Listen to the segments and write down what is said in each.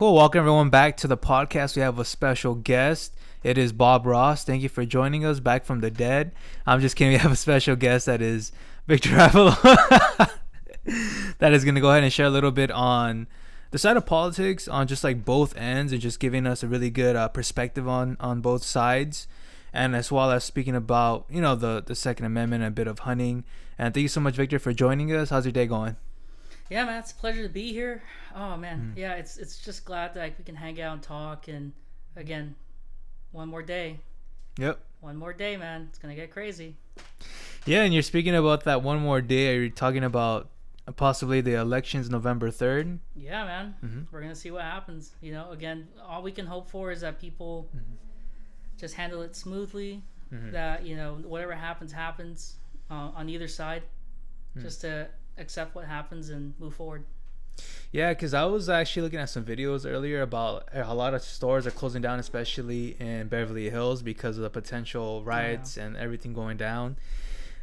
Cool. Welcome everyone back to the podcast. We have a special guest. It is Bob Ross. Thank you for joining us back from the dead. I'm just kidding. We have a special guest that is Victor Arevalo that is going to go ahead and share a little bit on the side of politics, on just like both ends, and just giving us a really good perspective on both sides, and as well as speaking about the Second Amendment and a bit of hunting. And thank you so much, Victor, for joining us. How's your day going? Yeah, man, it's a pleasure to be here. Oh man, yeah, it's just glad that we can hang out and talk. And again, one more day. Yep. One more day, man. It's gonna get crazy. Yeah, and you're speaking about that one more day. Are you talking about possibly the elections November 3rd? Yeah, man. We're gonna see what happens. Again, all we can hope for is that people just handle it smoothly. That whatever happens on either side. Just to accept what happens and move forward. Yeah, because I was actually looking at some videos earlier about a lot of stores are closing down, especially in Beverly Hills, because of the potential riots and everything going down.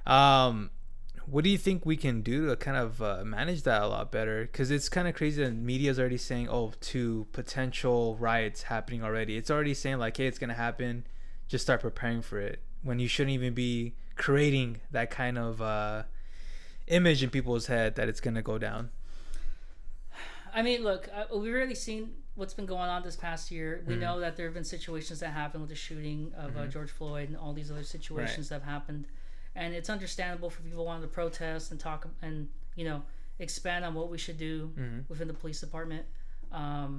What do you think we can do to kind of manage that a lot better? Because it's kind of crazy that media is already saying, to potential riots happening already. It's already saying like, hey, it's going to happen. Just start preparing for it, when you shouldn't even be creating that kind of image in people's head that it's going to go down. I mean, look, we've really seen what's been going on this past year. We know that there have been situations that happened with the shooting of George Floyd and all these other situations that have happened. And it's understandable for people wanting to protest and talk and, expand on what we should do within the police department. But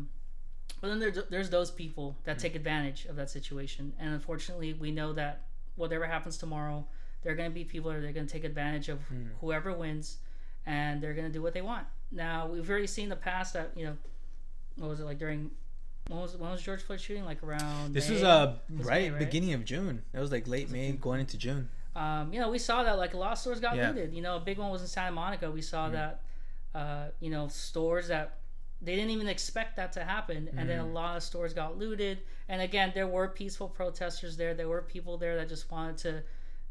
then there's those people that take advantage of that situation. And unfortunately, we know that whatever happens tomorrow, there are going to be people that are going to take advantage of whoever wins, and they're going to do what they want. Now, we've already seen in the past that, what was it like during, when was George Floyd shooting? Like around This May? was May, right beginning of June. It was like late May going into June. We saw that like a lot of stores got looted. A big one was in Santa Monica. We saw that, stores that they didn't even expect that to happen, and then a lot of stores got looted. And again, there were peaceful protesters there. There were people there that just wanted to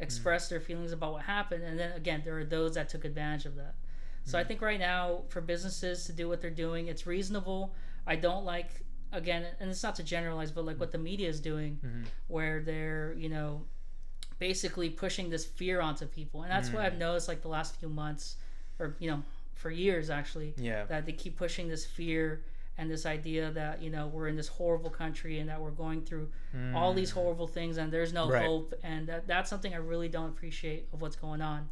express their feelings about what happened. And then again, there are those that took advantage of that. So I think right now, for businesses to do what they're doing, it's reasonable. I don't like, again, and it's not to generalize, but like what the media is doing, where they're basically pushing this fear onto people. And that's what I've noticed like the last few months, or for years actually, that they keep pushing this fear and this idea that we're in this horrible country and that we're going through all these horrible things and there's no hope. And that's something I really don't appreciate of what's going on.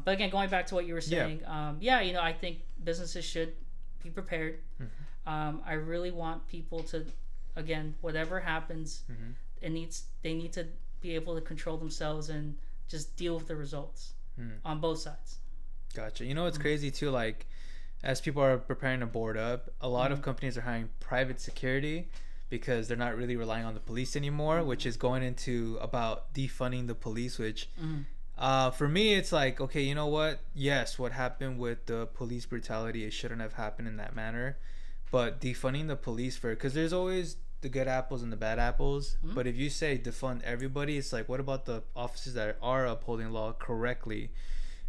But again, going back to what you were saying, I think businesses should be prepared. I really want people to, again, whatever happens, they need to be able to control themselves and just deal with the results on both sides. Gotcha. It's crazy too, like as people are preparing to board up, a lot of companies are hiring private security because they're not really relying on the police anymore, which is going into about defunding the police, which for me, it's like, okay, you know what? Yes, what happened with the police brutality, it shouldn't have happened in that manner. But defunding the police because there's always the good apples and the bad apples. But if you say defund everybody, it's like, what about the officers that are upholding law correctly?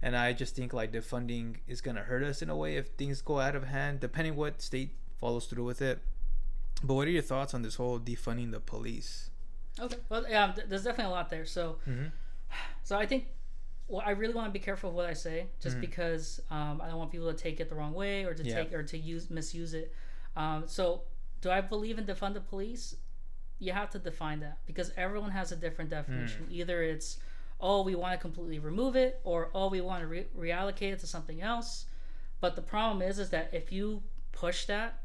And I just think like defunding is going to hurt us in a way if things go out of hand, depending what state follows through with it. But what are your thoughts on this whole defunding the police? Okay. Well, yeah, there's definitely a lot there. So I think I really want to be careful of what I say, just because I don't want people to take it the wrong way or to misuse it. So do I believe in defund the police? You have to define that, because everyone has a different definition. Either it's, we want to completely remove it, or we want to reallocate it to something else. But the problem is that if you push that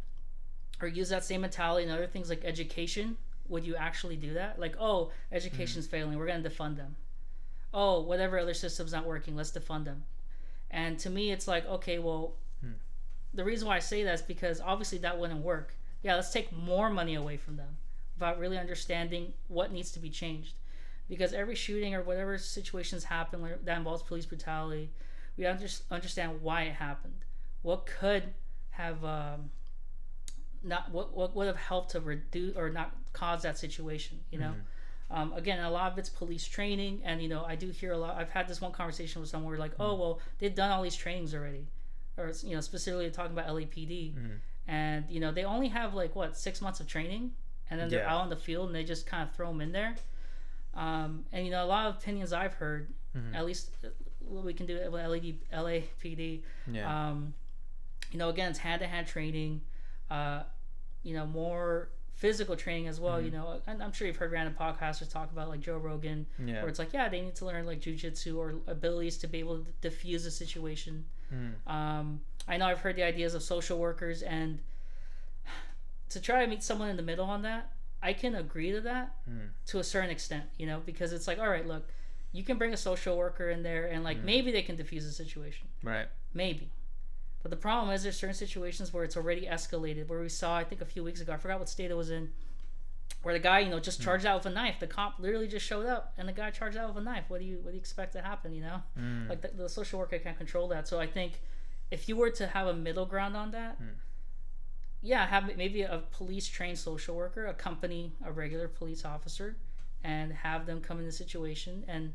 or use that same mentality in other things like education, would you actually do that? Like, education's failing, we're going to defund them. Whatever other system's not working, let's defund them. And to me, it's like, okay, well, the reason why I say that is because obviously that wouldn't work. Yeah, let's take more money away from them without really understanding what needs to be changed. Because every shooting or whatever situations happen that involves police brutality, we understand why it happened. What could have what would have helped to reduce or not cause that situation? Again, a lot of it's police training, and I do hear a lot. I've had this one conversation with someone where like, they've done all these trainings already, or specifically talking about LAPD, and they only have like 6 months of training, and then they're out on the field and they just kind of throw them in there. And a lot of opinions I've heard, at least what we can do with LAPD. Yeah. Again, it's hand-to-hand training, more physical training as well. And I'm sure you've heard random podcasters talk about like Joe Rogan, where it's like, they need to learn like jujitsu or abilities to be able to diffuse a situation. I know I've heard the ideas of social workers, and to try to meet someone in the middle on that, I can agree to that to a certain extent, because it's like, all right, look, you can bring a social worker in there and like maybe they can diffuse a situation. Right. Maybe. But the problem is there's certain situations where it's already escalated, where we saw, I think a few weeks ago, I forgot what state it was in, where the guy, just charged out with a knife. The cop literally just showed up and the guy charged out with a knife. What do you expect to happen, Like the social worker can't control that. So I think if you were to have a middle ground on that, have maybe a police trained social worker accompany a regular police officer and have them come in the situation and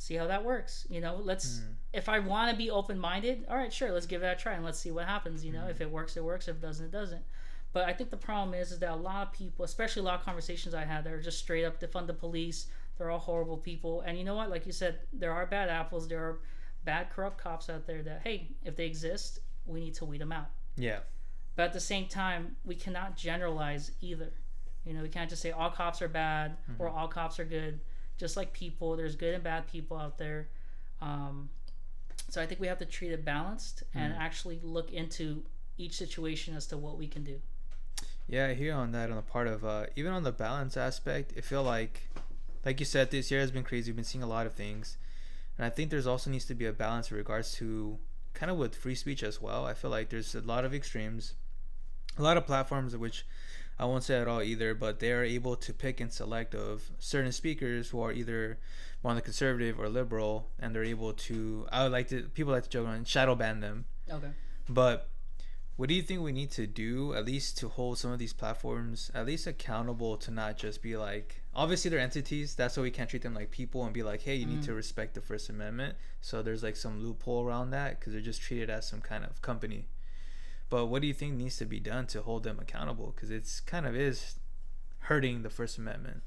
see how that works. Let's if I want to be open-minded, all right, sure, let's give it a try and let's see what happens. If it works, it works. If it doesn't, it doesn't. But I think the problem is that a lot of people, especially a lot of conversations I had, that are just straight up defund the police. They're all horrible people. And you know what? Like you said, there are bad apples. There are bad, corrupt cops out there that, hey, if they exist, we need to weed them out. Yeah. But at the same time, we cannot generalize either. We can't just say all cops are bad or all cops are good. Just like people, there's good and bad people out there. So I think we have to treat it balanced and actually look into each situation as to what we can do. Yeah, I hear on that on the part of even on the balance aspect. I feel like you said, this year has been crazy. We've been seeing a lot of things, and I think there's also needs to be a balance in regards to kind of with free speech as well. I feel like there's a lot of extremes, a lot of platforms which I won't say at all either, but they are able to pick and select of certain speakers who are either more on the conservative or liberal, and they're able to, people like to joke around, shadow ban them. Okay. But what do you think we need to do, at least to hold some of these platforms at least accountable, to not just be like, obviously they're entities, that's why we can't treat them like people and be like, hey, you need to respect the First Amendment. So there's like some loophole around that because they're just treated as some kind of company. But what do you think needs to be done to hold them accountable? Because it's kind of is hurting the First Amendment.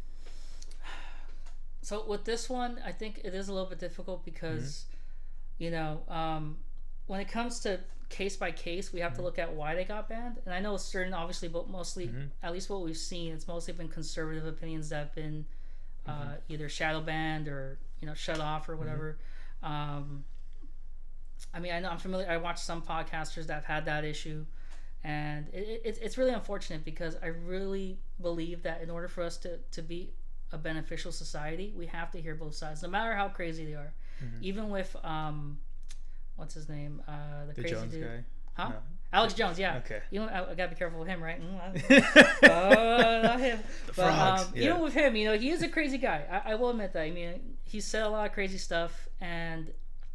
So with this one, I think it is a little bit difficult because, when it comes to case by case, we have to look at why they got banned. And I know it's certain, obviously, but mostly, at least what we've seen, it's mostly been conservative opinions that have been either shadow banned or, shut off or whatever. I mean, I know I'm familiar. I watched some podcasters that have had that issue, and it's really unfortunate because I really believe that in order for us to be a beneficial society, we have to hear both sides, no matter how crazy they are. Even with what's his name, the crazy Jones dude, guy? huh? No. Alex Jones, yeah. Okay. I gotta be careful with him, right? Not him. The but frogs, even with him, he is a crazy guy. I will admit that. I mean, he said a lot of crazy stuff, and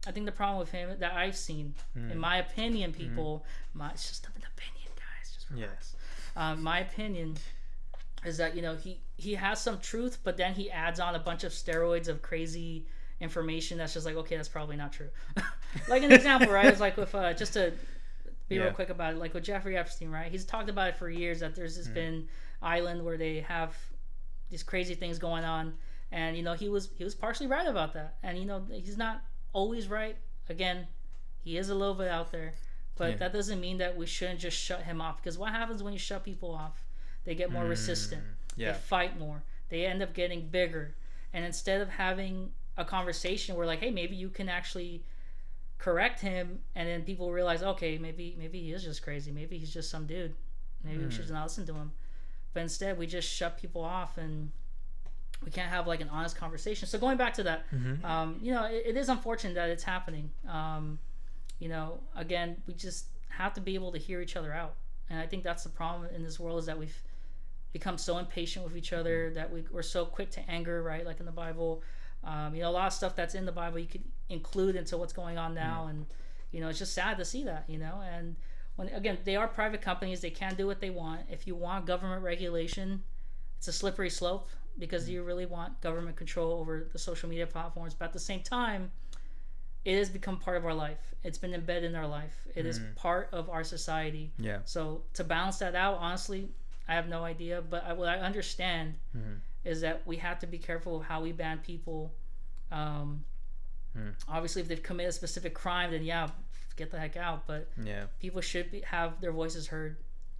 I think the problem with him that I've seen, in my opinion, people, it's just an opinion, guys. Just relax. My opinion is that he has some truth, but then he adds on a bunch of steroids of crazy information that's just like, okay, that's probably not true. Like an example, right? It's like with just to be real quick about it, like with Jeffrey Epstein, right? He's talked about it for years that there's this been island where they have these crazy things going on, and he was partially right about that, and he's not always right. Again, he is a little bit out there, but that doesn't mean that we shouldn't just shut him off, because what happens when you shut people off? They get more resistant. They fight more. They end up getting bigger, and instead of having a conversation where like, hey, maybe you can actually correct him, and then people realize, okay, maybe he is just crazy, maybe he's just some dude, maybe we should not listen to him. But instead we just shut people off and we can't have like an honest conversation. So going back to that, it is unfortunate that it's happening. Again, we just have to be able to hear each other out, and I think that's the problem in this world, is that we've become so impatient with each other, that we're so quick to anger, right? Like in the Bible, a lot of stuff that's in the Bible you could include into what's going on now, and it's just sad to see that, and when, again, they are private companies, they can do what they want. If you want government regulation, it's a slippery slope, because you really want government control over the social media platforms. But at the same time, it has become part of our life. It's been embedded in our life. It is part of our society. Yeah. So to balance that out, honestly, I have no idea. But what I understand is that we have to be careful of how we ban people. Obviously, if they've committed a specific crime, then yeah, get the heck out. But people should have their voices heard.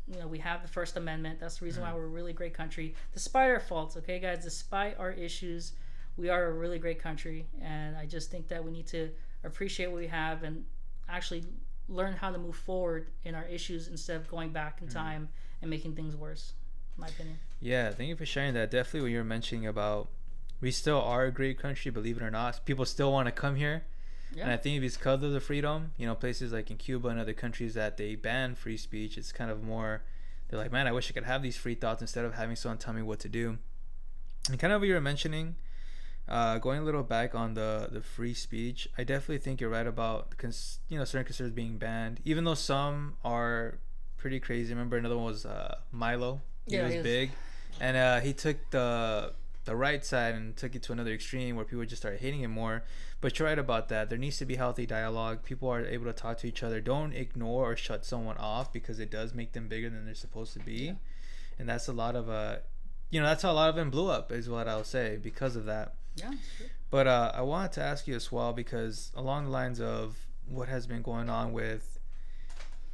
You know, we have the First Amendment. That's the reason why we're a really great country, despite our faults. Okay, guys, despite our issues, we are a really great country, and I just think that we need to appreciate what we have and actually learn how to move forward in our issues instead of going back in time and making things worse, in my opinion. Yeah, thank you for sharing that. Definitely what you were mentioning about we still are a great country, believe it or not. People still want to come here. Yeah. And I think because of the freedom, you know, places like in Cuba and other countries that they ban free speech, it's kind of more, they're like, man, I wish I could have these free thoughts instead of having someone tell me what to do. And kind of what you were mentioning, going a little back on the free speech, I definitely think you're right about, you know, certain concerns being banned, even though some are pretty crazy. Remember another one was Milo. He was big. And he took the right side and took it to another extreme where people just started hating him more. But you're right about that. There needs to be healthy dialogue. People are able to talk to each other. Don't ignore or shut someone off because it does make them bigger than they're supposed to be. And that's a lot of you know, that's how a lot of them blew up, is what I'll say, because of that. Yeah, sure. But I wanted to ask you as well, because along the lines of what has been going on with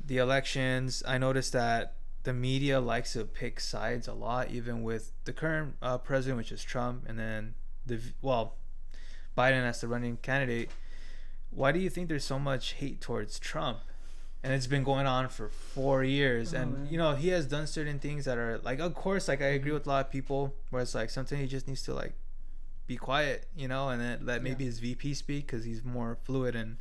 the elections, I noticed that the media likes to pick sides a lot, even with the current president, which is Trump, and then Biden as the running candidate. Why do you think there's so much hate towards Trump? And it's been going on for 4 years. Man. You know, he has done certain things that are like, of course, like I agree with a lot of people where it's like sometimes he just needs to like be quiet, you know, and then let maybe his VP speak because he's more fluid and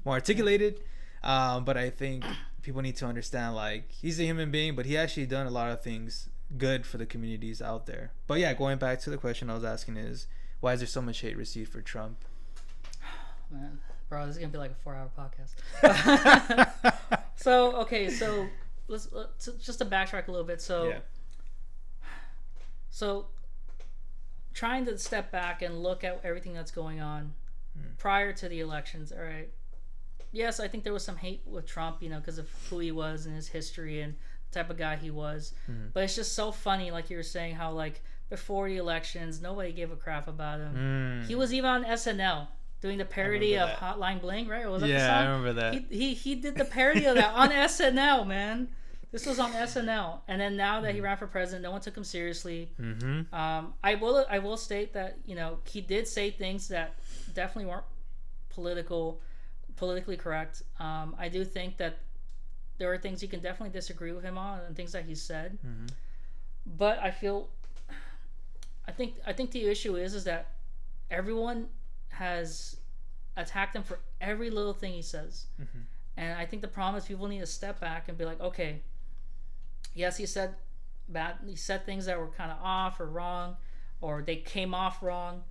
more articulated. But I think people need to understand, like, he's a human being, but he actually done a lot of things good for the communities out there. But yeah, going back to the question I was asking is, why is there so much hate received for Trump? Man, bro, this is gonna be like a 4-hour podcast. So let's just to backtrack a little bit. So trying to step back and look at everything that's going on prior to the elections. All right. Yes, I think there was some hate with Trump, you know, because of who he was and his history and the type of guy he was. But it's just so funny, like you were saying, how like before the elections, nobody gave a crap about him. He was even on SNL doing the parody of Hotline Bling, right? Or was that the song? I remember that. He did the parody of that on SNL, man. This was on SNL, and then now that he ran for president, no one took him seriously. I will state that, you know, he did say things that definitely weren't politically correct. I do think that there are things you can definitely disagree with him on and things that he said. But I think the issue is that everyone has attacked him for every little thing he says. And I think the problem is people need to step back and be like, okay, yes, he said things that were kind of off or wrong, or they came off wrong.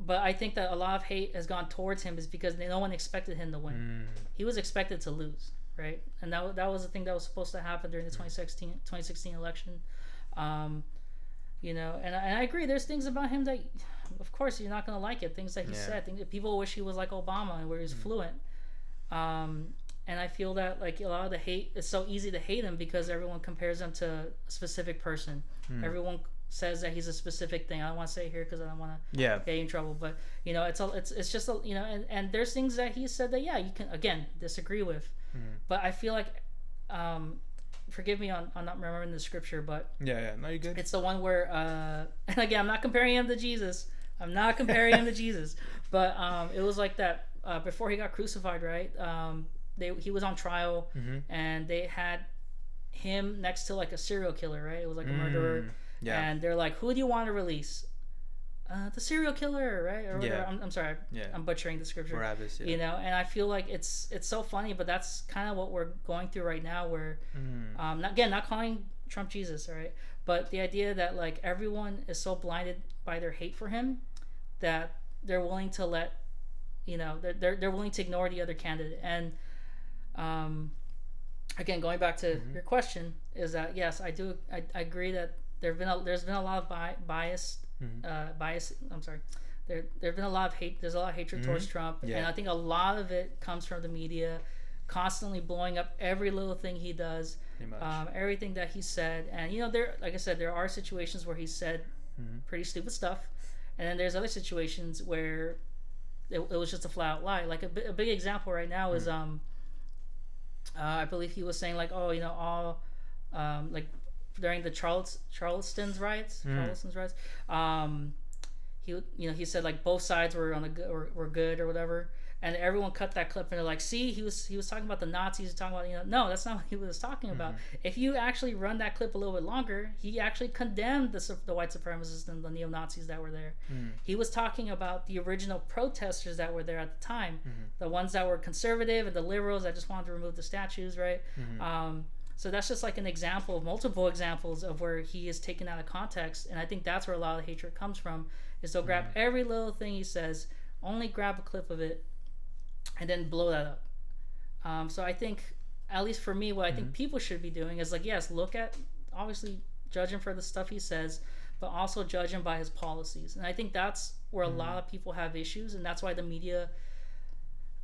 But I think that a lot of hate has gone towards him is because no one expected him to win. He was expected to lose, right? And that was the thing that was supposed to happen during the 2016 election. You know, and I agree. There's things about him that, of course, you're not going to like it. Things that he said. People wish he was like Obama, where he's fluent. And I feel that like a lot of the hate, it's so easy to hate him because everyone compares him to a specific person. Everyone says that he's a specific thing. I don't want to say it here because I don't want to get in trouble. But you know, it's just you know, and there's things that he said that you can again disagree with. But I feel like, forgive me on not remembering the scripture, but no, you're good. It's the one where and again, I'm not comparing him to Jesus. But it was like that before he got crucified, right? He was on trial, and they had him next to like a serial killer, right? It was like a murderer. And they're like, who do you want to release? The serial killer, right? Or I'm sorry, I'm butchering the scripture. Barabbas, you know, and I feel like it's so funny, but that's kind of what we're going through right now. Where, not calling Trump Jesus, all right? But the idea that like everyone is so blinded by their hate for him that they're willing to let, you know, they're willing to ignore the other candidate. And again, going back to your question, is that yes, I agree that there's been a lot of bias. There've been a lot of hate. There's a lot of hatred towards Trump, and I think a lot of it comes from the media, constantly blowing up every little thing he does, everything that he said. And there, like I said, there are situations where he said pretty stupid stuff, and then there's other situations where it was just a flat out lie. Like a big example right now is I believe he was saying like, oh, all like during the Charleston's riots, he said like both sides were were good or whatever, and everyone cut that clip and they're like, see, he was talking about the Nazis, talking about no, that's not what he was talking about. If you actually run that clip a little bit longer, he actually condemned the white supremacists and the neo-Nazis that were there. He was talking about the original protesters that were there at the time, the ones that were conservative and the liberals that just wanted to remove the statues, right? So that's just like an example of multiple examples of where he is taken out of context, and I think that's where a lot of the hatred comes from. Is they'll grab every little thing he says, only grab a clip of it, and then blow that up. So I think, at least for me, what I think people should be doing is like, yes, look at, obviously judge him for the stuff he says, but also judge him by his policies. And I think that's where a lot of people have issues, and that's why the media,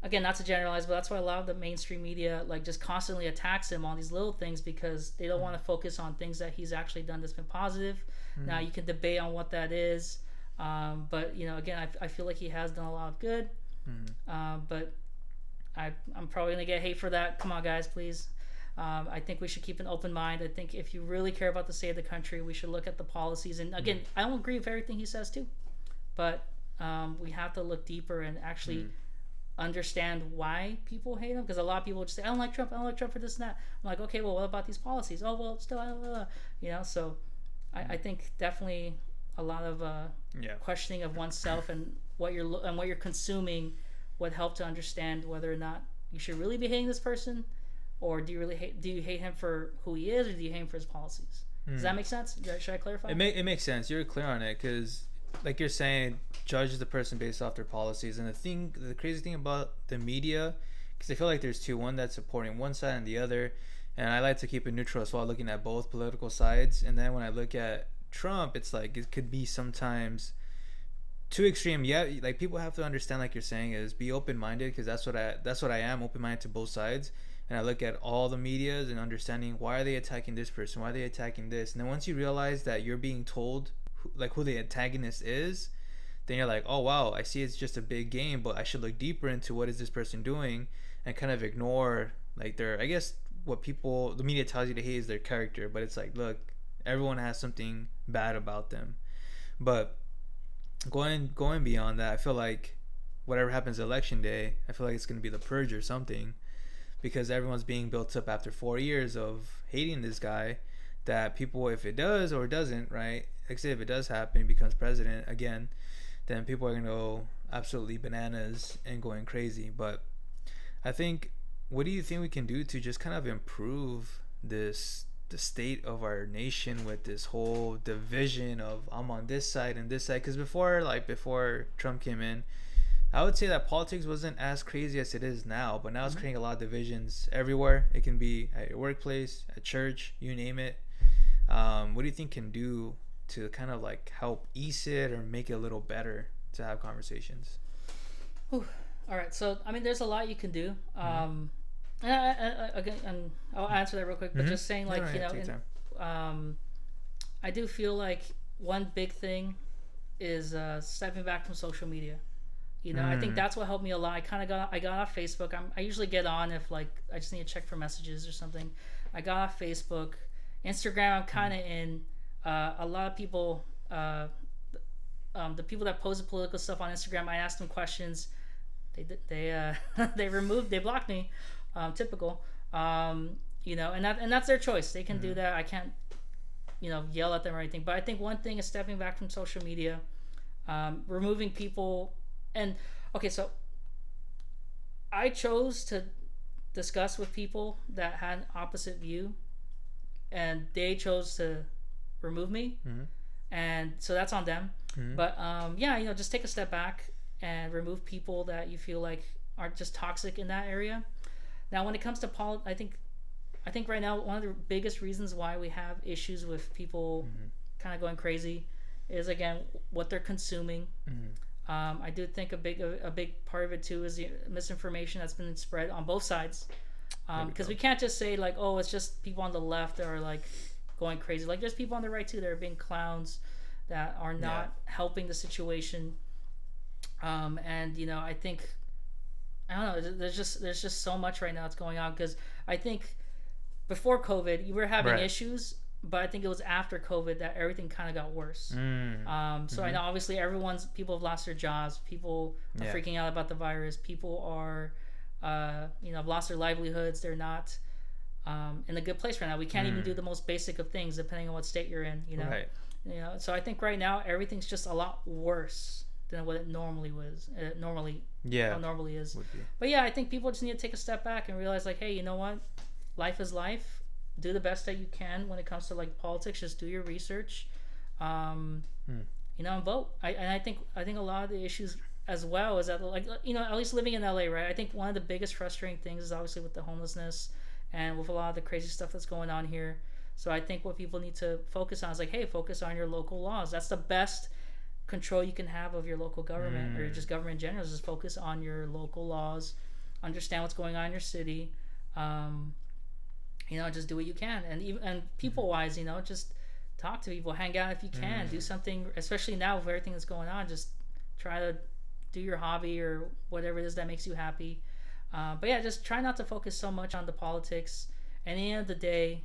again, not to generalize, but that's why a lot of the mainstream media like just constantly attacks him on these little things, because they don't want to focus on things that he's actually done that's been positive. Now you can debate on what that is, but again, I feel like he has done a lot of good, but I'm probably gonna get hate for that. Come on, guys, please. I think we should keep an open mind. I think if you really care about the state of the country, we should look at the policies. And again, I don't agree with everything he says too, but we have to look deeper and actually understand why people hate him, because a lot of people just say, I don't like Trump for this and that. I'm like, okay, well, what about these policies? Oh, well, still, so I think definitely a lot of questioning of oneself and what you're consuming would help to understand whether or not you should really be hating this person, or do you hate him for who he is, or do you hate him for his policies? Does that make sense? Should I clarify? It makes sense. You're clear on it, because like you're saying, judge the person based off their policies. And the crazy thing about the media, because I feel like there's two, one that's supporting one side and the other, and I like to keep it neutral as well, looking at both political sides. And then when I look at Trump, it's like it could be sometimes too extreme. Like people have to understand, like you're saying, is be open-minded, because that's what I am, open-minded to both sides. And I look at all the medias and understanding, why are they attacking this person, why are they attacking this. And then once you realize that you're being told who the antagonist is, then you're like, oh wow, I see it's just a big game, but I should look deeper into what is this person doing, and kind of ignore like I guess what the media tells you to hate is their character. But it's like, look, everyone has something bad about them. But going beyond that, I feel like whatever happens election day, I feel like it's going to be the purge or something, because everyone's being built up after 4 years of hating this guy, that people, if it does or doesn't, right, like say if it does happen, he becomes president again, then people are going to go absolutely bananas and going crazy. But I think, what do you think we can do to just kind of improve the state of our nation with this whole division of I'm on this side and this side? Because before Trump came in, I would say that politics wasn't as crazy as it is now, but now it's creating a lot of divisions everywhere. It can be at your workplace, at church, you name it. What do you think can do to kind of like help ease it or make it a little better to have conversations? All right, so I mean, there's a lot you can do. And I'll answer that real quick, but just saying, like, I do feel like one big thing is stepping back from social media. I think that's what helped me a lot. I got off Facebook. I usually get on if like I just need to check for messages or something. I got off Facebook. Instagram, I'm kind of in. A lot of people, the people that post the political stuff on Instagram, I asked them questions. They blocked me. Typical. And that's their choice. They can do that. I can't, yell at them or anything. But I think one thing is stepping back from social media, removing people. And okay, so I chose to discuss with people that had an opposite view, and they chose to remove me, and so that's on them. But just take a step back and remove people that you feel like are just toxic in that area. Now, when it comes to I think right now one of the biggest reasons why we have issues with people kind of going crazy is, again, what they're consuming. I do think a big part of it too is the misinformation that's been spread on both sides. Because we can't just say like, oh, it's just people on the left that are like going crazy. Like there's people on the right too that are being clowns, that are not helping the situation. And I think, I don't know. There's just so much right now that's going on, because I think before COVID you were having issues, but I think it was after COVID that everything kind of got worse. So I know obviously people have lost their jobs. People are freaking out about the virus. People are, have lost their livelihoods. They're not in a good place right now. We can't even do the most basic of things depending on what state you're in. Right. So I think right now everything's just a lot worse than what it normally was. How normally is. But yeah, I think people just need to take a step back and realize like, hey, you know what? Life is life. Do the best that you can when it comes to like politics. Just do your research, and vote. I think a lot of the issues as well is that, like, at least living in LA, right? I think one of the biggest frustrating things is obviously with the homelessness and with a lot of the crazy stuff that's going on here. So I think what people need to focus on is like, hey, focus on your local laws. That's the best control you can have of your local government, or just government in general. Is just focus on your local laws, understand what's going on in your city. Just do what you can, and people wise, just talk to people, hang out if you can, do something, especially now with everything that's going on. Just try to do your hobby or whatever it is that makes you happy. But yeah, just try not to focus so much on the politics. At the end of the day,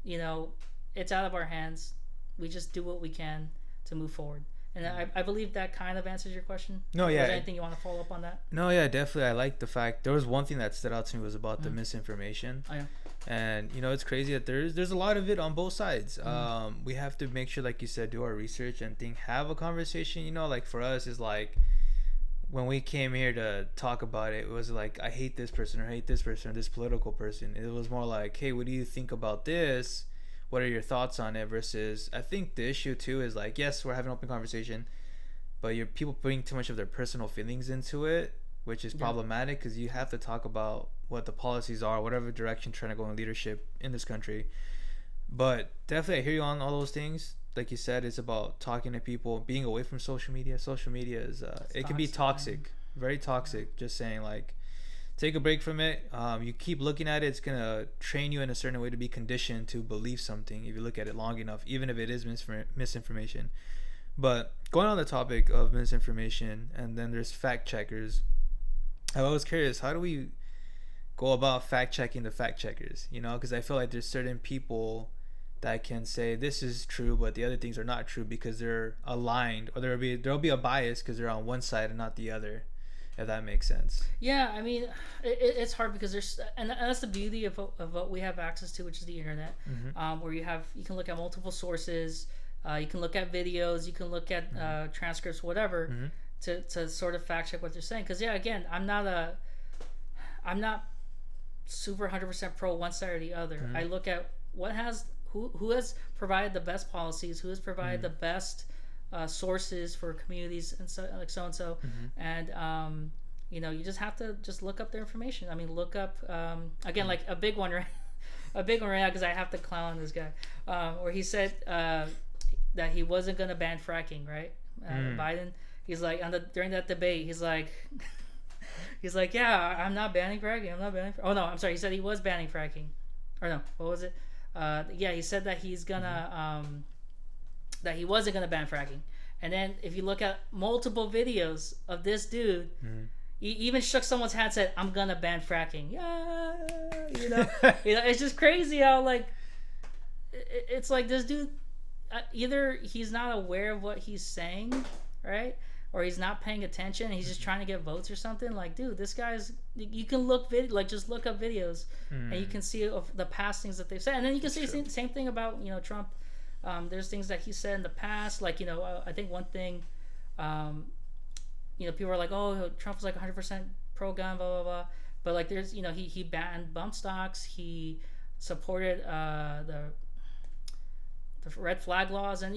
it's out of our hands. We just do what we can to move forward. And I believe that kind of answers your question. No, yeah. Is there anything you want to follow up on that? No, yeah, definitely. I like the fact, there was one thing that stood out to me was about the misinformation. Oh, yeah. And it's crazy that there's a lot of it on both sides. We have to make sure, like you said, do our research and have a conversation. Like for us is like, when we came here to talk about it, it was like, I hate this person or hate this person or this political person. It was more like, hey, what do you think about this? What are your thoughts on it? Versus, I think the issue too is like, yes, we're having an open conversation, but you're people putting too much of their personal feelings into it, which is problematic, because you have to talk about what the policies are, whatever direction trying to go in leadership in this country. But definitely I hear you on all those things. Like you said, it's about talking to people, being away from social media. Social media is it can be toxic, very toxic. Just saying, like, take a break from it. You keep looking at it, it's gonna train you in a certain way to be conditioned to believe something if you look at it long enough, even if it is misinformation. But going on the topic of misinformation, and then there's fact checkers. I was curious, how do we go about fact checking the fact checkers? Because I feel like there's certain people that can say this is true, but the other things are not true because they're aligned, or there'll be a bias because they're on one side and not the other. If that makes sense. Yeah, I mean, it's hard because and that's the beauty of what we have access to, which is the internet, where you can look at multiple sources, you can look at videos, you can look at transcripts, whatever, to sort of fact check what they're saying. Because again, I'm not super 100% pro one side or the other. I look at who has provided the best policies, who has provided the best sources for communities, and so and so. And you just have to just look up their information. I mean, look up again, like a big one right now, because I have to clown this guy, where he said that he wasn't gonna ban fracking, right? Biden, he's like during that debate, he's like yeah, I'm not banning fracking, oh no, I'm sorry, he said he was banning fracking, or no, what was it? Yeah, he said that he's gonna that he wasn't gonna ban fracking. And then if you look at multiple videos of this dude, he even shook someone's hand and said, I'm gonna ban fracking. Yeah, it's just crazy how, like, it's like this dude, either he's not aware of what he's saying, right? Or he's not paying attention and he's just trying to get votes or something. Like, dude, this guy's, you can just look up videos and you can see of the past things that they've said. And then you can see the same thing about, Trump. There's things that he said in the past, like, I think one thing, people are like, oh, Trump was like 100% pro-gun, blah, blah, blah. But like, there's, he banned bump stocks. He supported the red flag laws. And,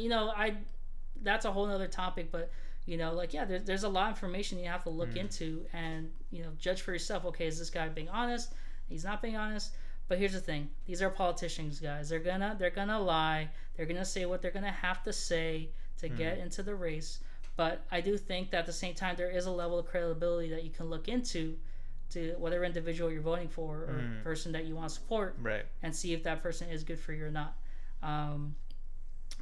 that's a whole nother topic. But, there's a lot of information you have to look into and, judge for yourself. Okay, is this guy being honest? He's not being honest. But here's the thing: these are politicians, guys. They're gonna lie. They're gonna say what they're gonna have to say to get into the race. But I do think that at the same time there is a level of credibility that you can look into to whatever individual you're voting for or person that you want to support, right, and see if that person is good for you or not.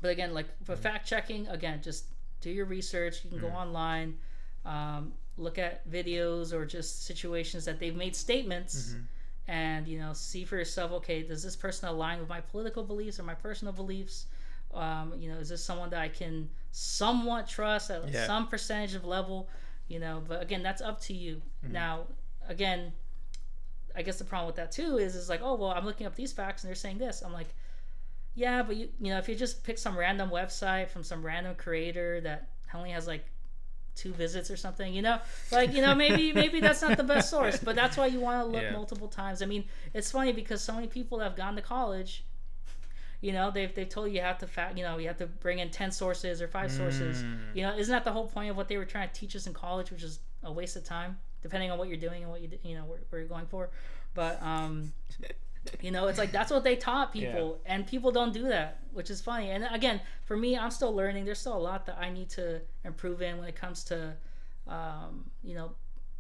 But again, like for fact checking, again, just do your research. You can go online, look at videos or just situations that they've made statements, and see for yourself. Okay, does this person align with my political beliefs or my personal beliefs? Is this someone that I can somewhat trust at some percentage of level? But again, that's up to you. Now, again, I guess the problem with that too is like, oh well, I'm looking up these facts and they're saying this. I'm like, yeah, but if you just pick some random website from some random creator that only has like 2 visits or something, maybe that's not the best source. But that's why you want to look multiple times. I mean, it's funny because so many people that have gone to college, they've told you have to you have to bring in 10 sources or 5 sources. Isn't that the whole point of what they were trying to teach us in college, which is a waste of time, depending on what you're doing and what where you're going for. But it's like that's what they taught people, and people don't do that, which is funny. And again, for me, I'm still learning. There's still a lot that I need to improve in when it comes to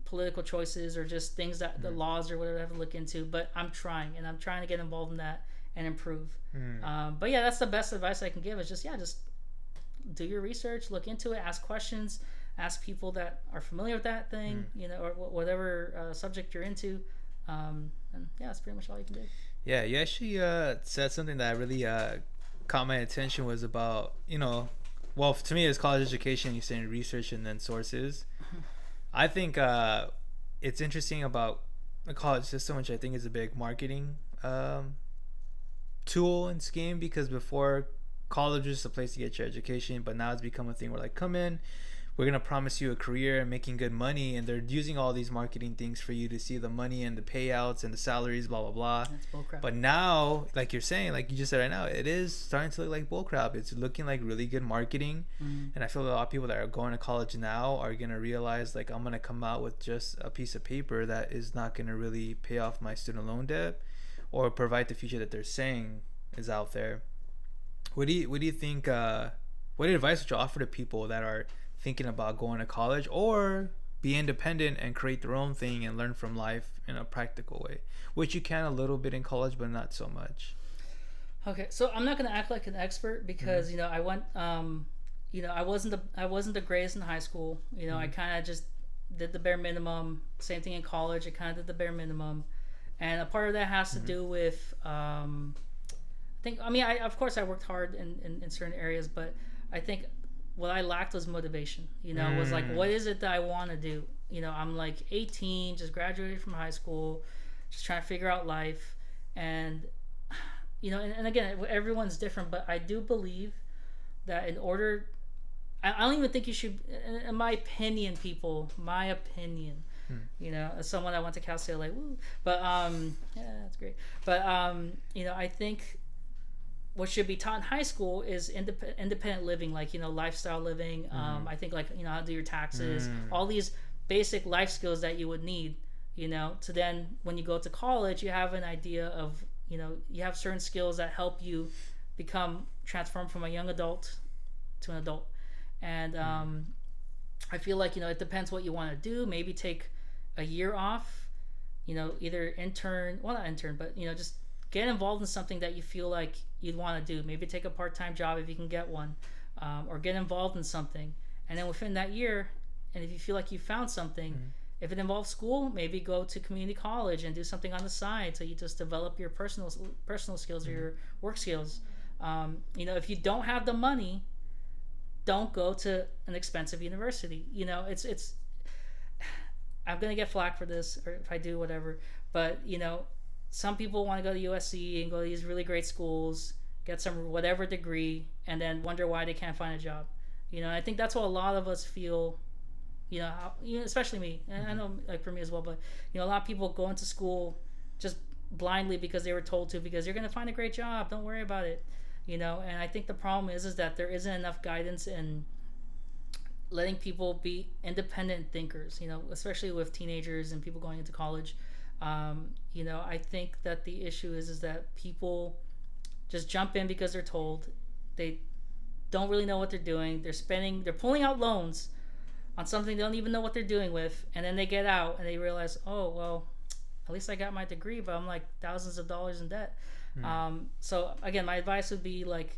political choices or just things that the laws or whatever I have to look into. But I'm trying to get involved in that and improve. But yeah, that's the best advice I can give is just do your research, look into it, ask questions, ask people that are familiar with that thing, or whatever subject you're into. And that's pretty much all you can do. Yeah, you actually said something that really caught my attention was about, well, to me it's college education, you're saying research and then sources. I think it's interesting about the college system, which I think is a big marketing tool and scheme, because before college was just a place to get your education, but now it's become a thing where like, come in, we're going to promise you a career and making good money, and they're using all these marketing things for you to see the money and the payouts and the salaries, blah blah blah. That's bullcrap. But now, like you're saying, like you just said right now, it is starting to look like bullcrap. It's looking like really good marketing. And I feel a lot of people that are going to college now are going to realize, like, I'm going to come out with just a piece of paper that is not going to really pay off my student loan debt or provide the future that they're saying is out there. What do you think, what advice would you offer to people that are thinking about going to college or be independent and create their own thing and learn from life in a practical way, which you can a little bit in college but not so much? Okay, so I'm not going to act like an expert because I went I wasn't the greatest in high school. I kind of just did the bare minimum. Same thing in college, I kind of did the bare minimum, and a part of that has to do with I of course I worked hard in certain areas, but I think what I lacked was motivation. Was like, what is it that I want to do? I'm like 18, just graduated from high school, just trying to figure out life. And and again, everyone's different, but I do believe that in order, I don't even think you should, in my opinion, as someone that went to Cal State, like, woo, but yeah, that's great. But I think what should be taught in high school is independent living, like lifestyle living. I think like how to do your taxes, all these basic life skills that you would need, to then when you go to college, you have an idea of you have certain skills that help you transform from a young adult to an adult. And I feel like it depends what you want to do. Maybe take a year off, either not intern, but just get involved in something that you feel like you'd want to do. Maybe take a part-time job if you can get one, or get involved in something. And then within that year, and if you feel like you found something, if it involves school, maybe go to community college and do something on the side so you just develop your personal skills or your work skills. If you don't have the money, don't go to an expensive university. It's I'm gonna get flack for this, or if I do, whatever. But some people want to go to USC and go to these really great schools, get some whatever degree, and then wonder why they can't find a job. I think that's what a lot of us feel. Especially me, and I know like for me as well. But a lot of people go into school just blindly because they were told to, because you're gonna find a great job. Don't worry about it. And I think the problem is that there isn't enough guidance in letting people be independent thinkers. Especially with teenagers and people going into college. I think that the issue is that people just jump in because they're told. They don't really know what they're doing. They're pulling out loans on something they don't even know what they're doing with, and then they get out and they realize, oh well, at least I got my degree, but I'm like thousands of dollars in debt. So again, my advice would be like,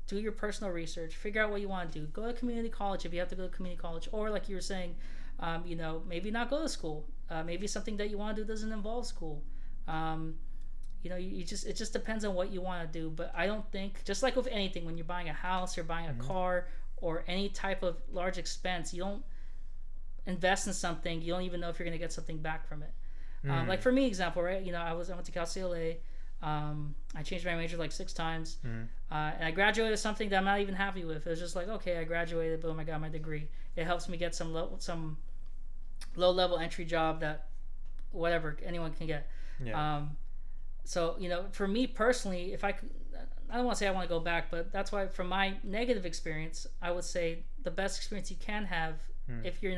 do your personal research, figure out what you want to do, go to community college if you have to go to community college, or like you were saying, maybe not go to school. Maybe something that you want to do doesn't involve school. You just, it just depends on what you want to do. But I don't think, just like with anything, when you're buying a house, you're buying a car, or any type of large expense, you don't invest in something you don't even know if you're going to get something back from it. Like for me, example, right? I went to Cal CLA. I changed my major like 6 times, and I graduated with something that I'm not even happy with. It was just like, okay, I graduated, boom, I got my degree. It helps me get some low level entry job that whatever anyone can get. So for me personally, if I don't want to say I want to go back, but that's why from my negative experience, I would say the best experience you can have if you're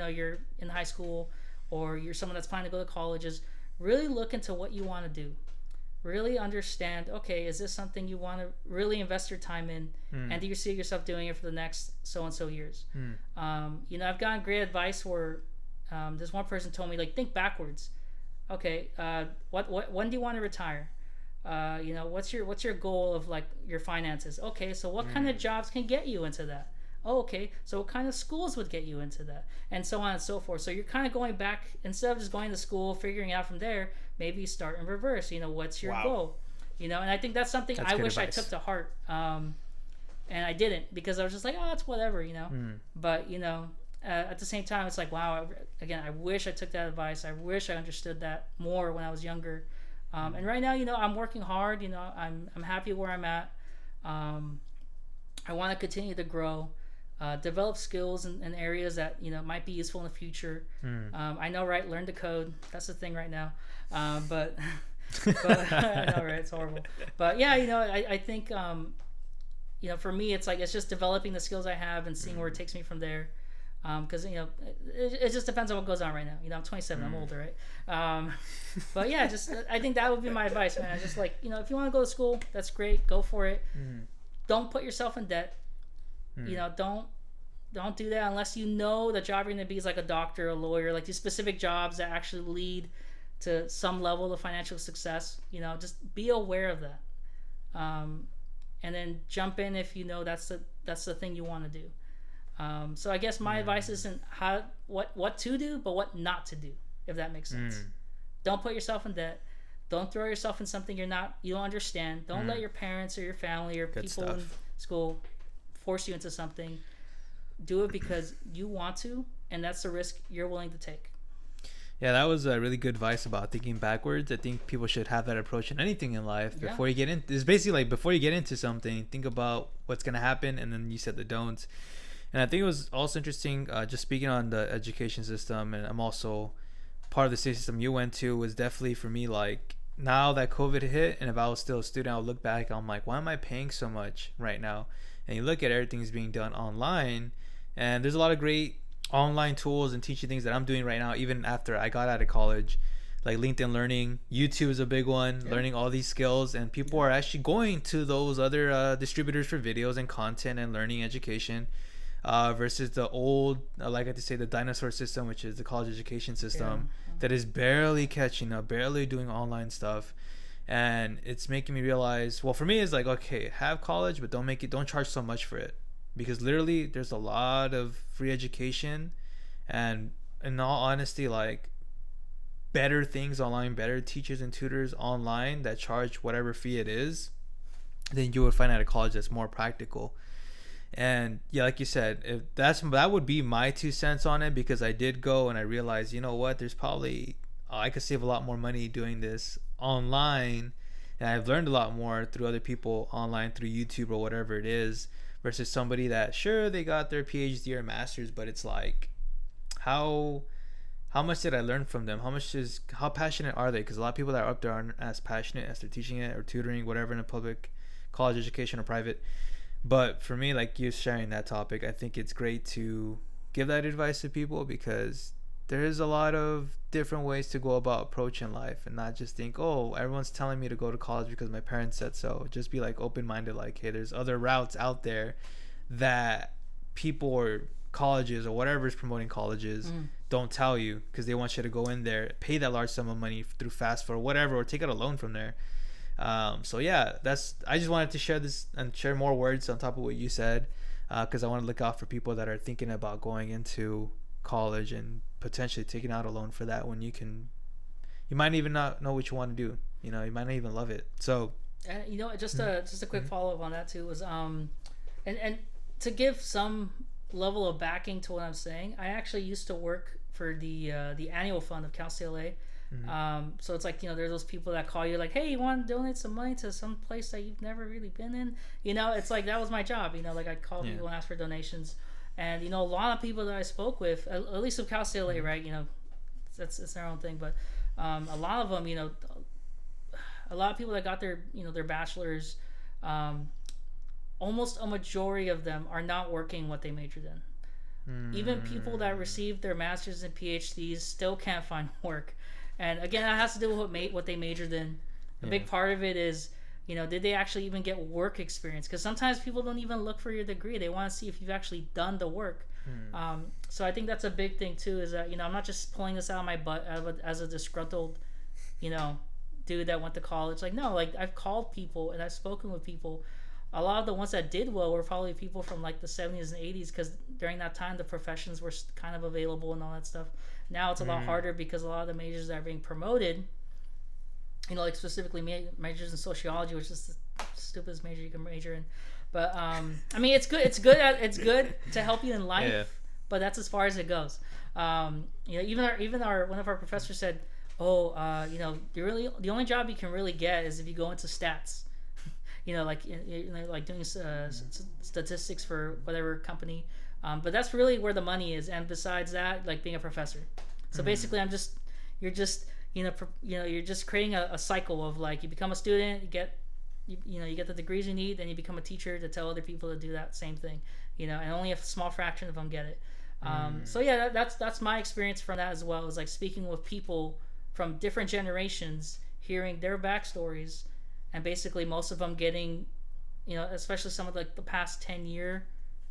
in high school or you're someone that's planning to go to college is really look into what you want to do. Really understand, okay, is this something you want to really invest your time in, and do you see yourself doing it for the next so and so years? I've gotten great advice where this one person told me, like, think backwards. Okay, when do you want to retire? What's your goal of like your finances? Okay, so what kind of jobs can get you into that? Oh, okay, so what kind of schools would get you into that, and so on and so forth. So you're kind of going back, instead of just going to school, figuring out from there. Maybe start in reverse. What's your goal? And I think that's something I wish advice. I took to heart, and I didn't, because I was just like, oh, it's whatever. But at the same time, it's like, wow. Again, I wish I took that advice. I wish I understood that more when I was younger. And right now, I'm working hard. I'm happy where I'm at. I want to continue to grow. Develop skills in areas that might be useful in the future. I know, right? Learn to code. That's the thing right now. But I know, right? It's horrible. But yeah, I think for me, it's just developing the skills I have and seeing where it takes me from there. Because it just depends on what goes on right now. I'm 27. I'm older, right? But yeah, I think that would be my advice, man. Just like if you want to go to school, that's great. Go for it. Don't put yourself in debt. Don't do that unless the job you're going to be is like a doctor, a lawyer, like these specific jobs that actually lead to some level of financial success. Just be aware of that, and then jump in if that's the thing you want to do. So I guess my advice isn't what to do, but what not to do, if that makes sense. Don't put yourself in debt. Don't throw yourself in something you don't understand. Don't let your parents or your family or people in school force you into something. Do it because you want to, and that's the risk you're willing to take. Yeah, that was a really good advice about thinking backwards. I think people should have that approach in anything in life. Before you get in, it's basically like before you get into something, think about what's gonna happen, and then you said the don'ts. And I think it was also interesting, just speaking on the education system, and I'm also part of the system you went to, was definitely for me, like, now that COVID hit, and if I was still a student, I would look back, I'm like, why am I paying so much right now? And you look at everything's being done online, and there's a lot of great online tools and teaching things that I'm doing right now, even after I got out of college, like LinkedIn Learning. YouTube is a big one, learning all these skills, and people are actually going to those other distributors for videos and content and learning education, versus the old, I like to say, the dinosaur system, which is the college education system, that is barely catching up, barely doing online stuff. And it's making me realize, well, for me, it's like, okay, have college, but don't charge so much for it, because literally there's a lot of free education, and in all honesty, like, better things online, better teachers and tutors online that charge whatever fee it is than you would find at a college that's more practical. And yeah, like you said, if that would be my 2 cents on it, because I did go and I realized, there's probably I could save a lot more money doing this online, and I've learned a lot more through other people online, through YouTube or whatever it is, versus somebody that, sure, they got their PhD or master's, but it's like, how much did I learn from them? How passionate are they? Because a lot of people that are up there aren't as passionate as they're teaching it or tutoring, whatever, in a public college education or private. But for me, like you sharing that topic, I think it's great to give that advice to people, because there is a lot of different ways to go about approaching life, and not just think, oh, everyone's telling me to go to college because my parents said so. Just be like open-minded, like, hey, there's other routes out there that people or colleges or whatever is promoting colleges don't tell you, because they want you to go in there, pay that large sum of money through FAFSA or whatever, or take out a loan from there. So yeah, I just wanted to share this and share more words on top of what you said, because I want to look out for people that are thinking about going into college and potentially taking out a loan for that, when you might even not know what you want to do. You might not even love it. So, and just a quick follow up on that too was and to give some level of backing to what I'm saying, I actually used to work for the annual fund of Cal State LA. So it's like, there's those people that call you like, hey, you want to donate some money to some place that you've never really been in? It's like, that was my job. Like, I'd call people and ask for donations. And, a lot of people that I spoke with, at least with Cal State LA, right? It's their own thing. But a lot of them, a lot of people that got their, their bachelor's, almost a majority of them are not working what they majored in. Even people that received their master's and PhDs still can't find work. And again, that has to do with what they majored in. A big part of it is, did they actually even get work experience? Because sometimes people don't even look for your degree. They want to see if you've actually done the work. So I think that's a big thing too, is that, I'm not just pulling this out of my butt as a disgruntled, dude that went to college. Like, no, like, I've called people and I've spoken with people. A lot of the ones that did well were probably people from like the 70s and 80s, because during that time the professions were kind of available and all that stuff. Now it's a lot harder, because a lot of the majors that are being promoted, like specifically majors in sociology, which is the stupidest major you can major in. But I mean, it's good to help you in life, but that's as far as it goes. Even our one of our professors said, the only job you can really get is if you go into stats. Like doing statistics for whatever company, but that's really where the money is. And besides that, like being a professor. So basically, you're just creating a cycle of, like, you become a student, you get the degrees you need, then you become a teacher to tell other people to do that same thing. And only a small fraction of them get it. So yeah, that's my experience from that as well. Is like speaking with people from different generations, hearing their backstories. And basically, most of them getting, especially some of the past 10-year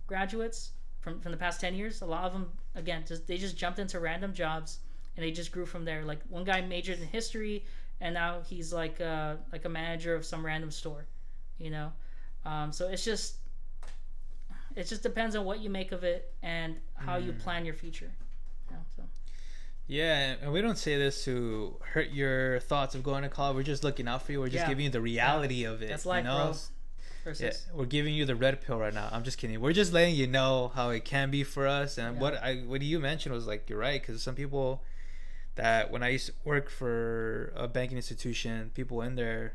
graduates from the past 10 years, a lot of them, again, they just jumped into random jobs and they just grew from there. Like, one guy majored in history and now he's like a manager of some random store, So it just depends on what you make of it and how you plan your future. So. Yeah, and we don't say this to hurt your thoughts of going to college. We're just looking out for you. We're just giving you the reality of it. That's life, bro. We're giving you the red pill right now. I'm just kidding. We're just letting you know how it can be for us. And what you mentioned was, like, you're right, because some people that, when I used to work for a banking institution, people in there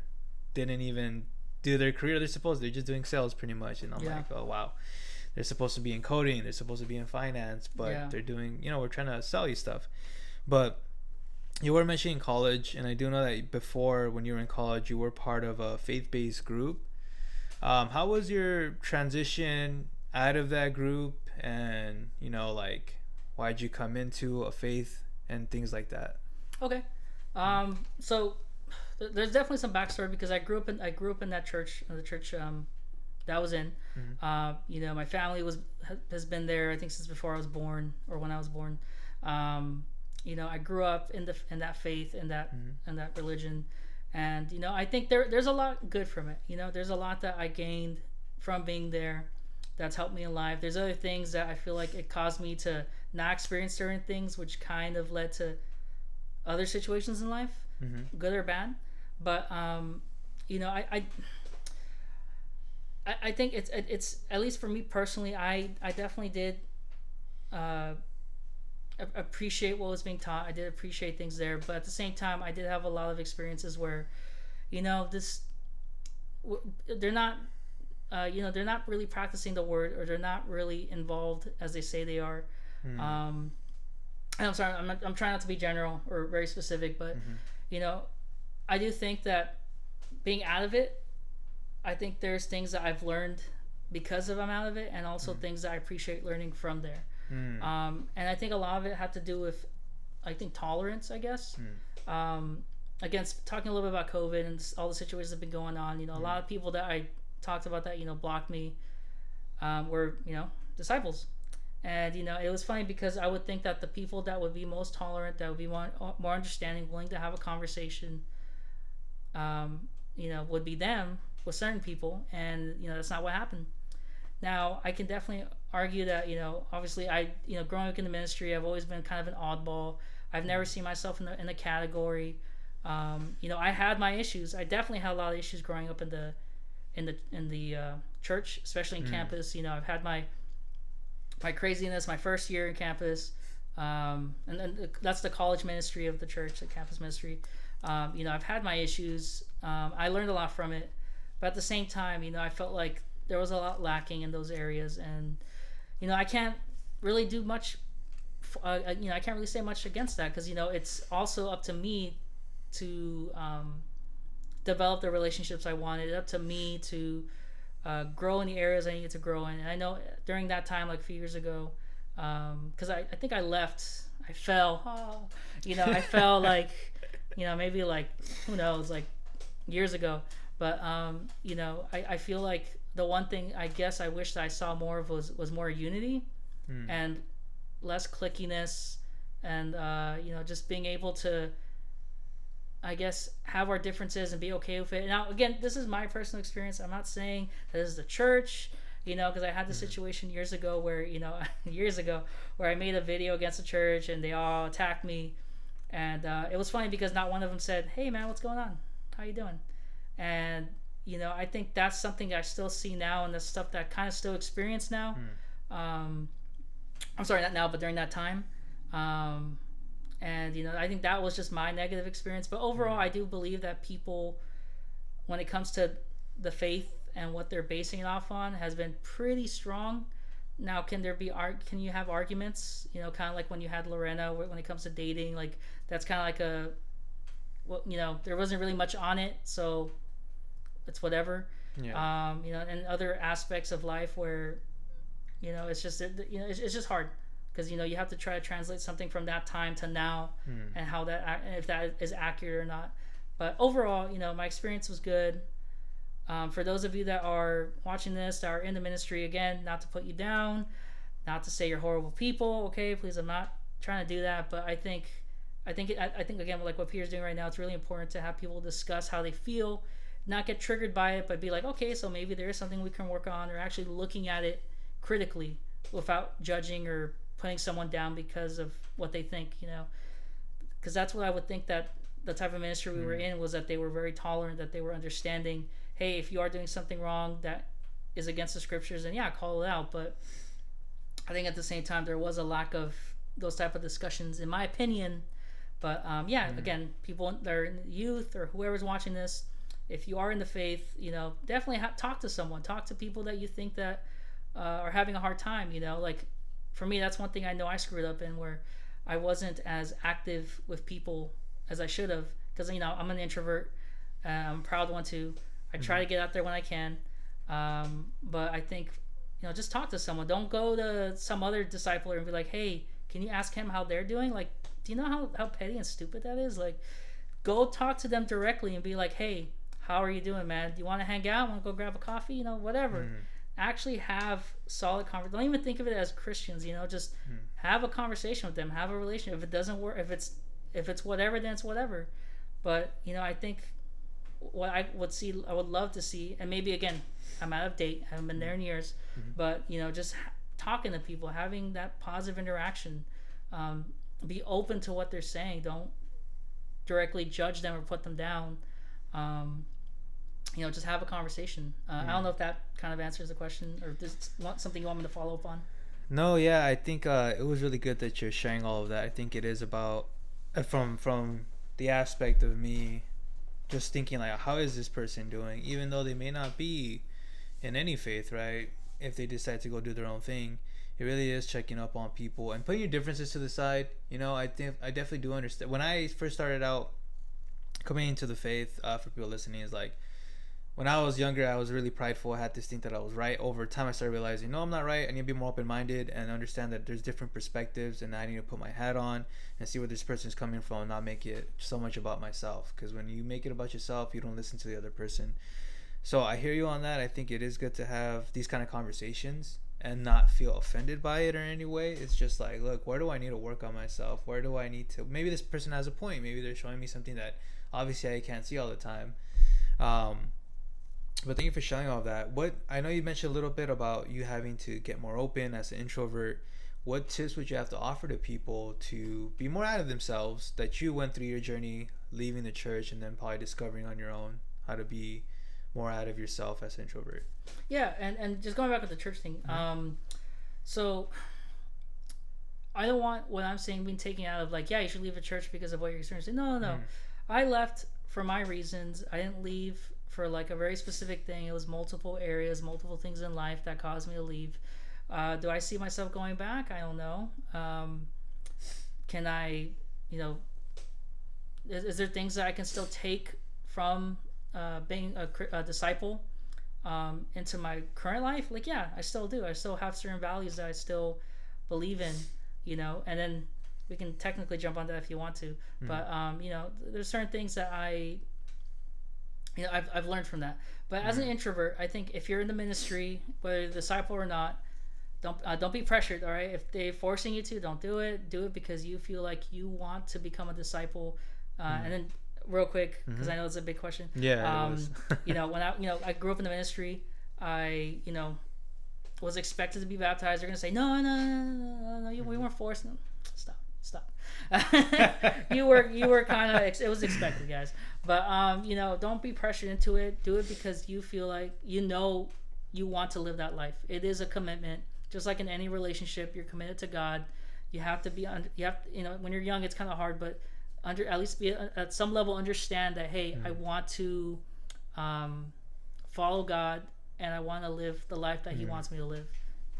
didn't even do their career they're just doing sales pretty much. And I'm like, oh wow, they're supposed to be in coding, they're supposed to be in finance, but they're doing, we're trying to sell you stuff. But you were mentioning college, and I do know that before, when you were in college, you were part of a faith-based group. How was your transition out of that group, and like, why'd you come into a faith and things like that? Okay, so there's definitely some backstory, because I grew up in that church, the church that I was in. My family has been there, I think, since before I was born, or when I was born. I grew up in that faith, in that religion, and I think there's a lot good from it. There's a lot that I gained from being there that's helped me in life. There's other things that I feel like it caused me to not experience certain things, which kind of led to other situations in life, good or bad. But I think it's at least for me personally, I definitely did appreciate what was being taught. I did appreciate things there, but at the same time, I did have a lot of experiences where, they're not really practicing the word, or they're not really involved as they say they are. And I'm sorry, I'm trying not to be general or very specific, but I do think that being out of it, I think there's things that I've learned because of I'm out of it, and also things that I appreciate learning from there. And I think a lot of it had to do with, I think, tolerance, I guess. Again, talking a little bit about COVID and all the situations that have been going on, a lot of people that I talked about that, blocked me. were, disciples. And it was funny because I would think that the people that would be most tolerant, that would be more understanding, willing to have a conversation, would be them with certain people, and that's not what happened. Now I can definitely argue that obviously growing up in the ministry, I've always been kind of an oddball. I've never seen myself in the category. I had my issues. I definitely had a lot of issues growing up in the church, especially in campus. I've had my craziness my first year in campus, and then that's the college ministry of the church, the campus ministry. I've had my issues. I learned a lot from it, but at the same time, I felt like there was a lot lacking in those areas, and I can't really do much. I can't really say much against that, because it's also up to me to develop the relationships I wanted. It's up to me to grow in the areas I needed to grow in. And I know during that time, like a few years ago, because I think I left, I fell. I fell like, maybe like, who knows, like years ago. But I feel like the one thing I guess I wish that I saw more of was more unity and less clickiness, and just being able to, I guess, have our differences and be okay with it. Now, again, this is my personal experience. I'm not saying that this is the church, because I had this situation years ago where, where I made a video against the church and they all attacked me. And it was funny because not one of them said, "Hey, man, what's going on? How you doing?" And, I think that's something I still see now, and the stuff that I kind of still experience now. I'm sorry, not now, but during that time. And I think that was just my negative experience. But overall, I do believe that people, when it comes to the faith and what they're basing it off on, has been pretty strong. Now, can you have arguments? Kind of like when you had Lorena, when it comes to dating, like that's kind of like there wasn't really much on it, so it's whatever. Yeah. And other aspects of life where, it's just it's just hard. Because you have to try to translate something from that time to now, and how that, if that is accurate or not. But overall, my experience was good. For those of you that are watching this, that are in the ministry, again, not to put you down, not to say you're horrible people. Okay, please, I'm not trying to do that. But I think again, like what Peter's doing right now, it's really important to have people discuss how they feel, not get triggered by it, but be like, okay, so maybe there is something we can work on, or actually looking at it critically without judging or putting someone down because of what they think, because that's what I would think that the type of ministry we were in was, that they were very tolerant, that they were understanding. Hey, if you are doing something wrong that is against the scriptures, then yeah, call it out. But I think at the same time there was a lack of those type of discussions, in my opinion. But again, people that are in the youth or whoever's watching this, if you are in the faith, definitely talk to someone, talk to people that you think that are having a hard time. Like, for me, that's one thing I know I screwed up in, where I wasn't as active with people as I should have, because I'm an introvert. I'm a proud one too. I try to get out there when I can, but I think just talk to someone. Don't go to some other discipler and be like, "Hey, can you ask him how they're doing?" Like, do you know how petty and stupid that is? Like, go talk to them directly and be like, "Hey, how are you doing, man? Do you want to hang out? Want to go grab a coffee? Whatever." Actually have solid conversation. Don't even think of it as Christians, just have a conversation with them, have a relationship. If it doesn't work, if it's whatever, then it's whatever. But I think what I would love to see, and maybe again, I'm out of date, I haven't been there in years, but just talking to people, having that positive interaction, be open to what they're saying. Don't directly judge them or put them down. Just have a conversation. I don't know if that kind of answers the question, or if there's something you want me to follow up on. No, yeah, I think it was really good that you're sharing all of that. I think it is about, from the aspect of me just thinking like, how is this person doing, even though they may not be in any faith, right? If they decide to go do their own thing, it really is checking up on people and putting your differences to the side. I think I definitely do understand. When I first started out coming into the faith, for people listening, is like, when I was younger, I was really prideful. I had this thing that I was right. Over time, I started realizing, no, I'm not right. I need to be more open-minded and understand that there's different perspectives, and I need to put my hat on and see where this person's coming from, and not make it so much about myself. Because when you make it about yourself, you don't listen to the other person. So I hear you on that. I think it is good to have these kind of conversations and not feel offended by it in any way. It's just like, look, where do I need to work on myself? Where do I need to? Maybe this person has a point. Maybe they're showing me something that obviously I can't see all the time. Um, but thank you for sharing all of that. What I know you mentioned a little bit about you having to get more open as an introvert. What tips would you have to offer to people to be more out of themselves that you went through your journey leaving the church and then probably discovering on your own how to be more out of yourself as an introvert? Yeah, and just going back with the church thing. So I don't want what I'm saying being taken out of like, yeah, you should leave a church because of what you're experiencing. No. I left for my reasons. I didn't leave for like a very specific thing. It was multiple areas, multiple things in life that caused me to leave. Do I see myself going back? I don't know. Can I, is there things that I can still take from being a disciple into my current life? Like, yeah, I still do. I still have certain values that I still believe in, and then we can technically jump on that if you want to. But, there's certain things that I've learned from that. But as an introvert, I think if you're in the ministry, whether you're a disciple or not, don't be pressured. All right, if they're forcing you to, don't do it. Do it because you feel like you want to become a disciple. And then, real quick, because I know it's a big question. Yeah. When I grew up in the ministry, I was expected to be baptized. They're gonna say no, we weren't forced. No, stop. you were kind of, it was expected, guys. But don't be pressured into it. Do it because you feel like you want to live that life. It is a commitment. Just like in any relationship, you're committed to God. You have to be when you're young, it's kind of hard, but at least be at some level understand that, hey, I want to follow God and I want to live the life that He wants me to live.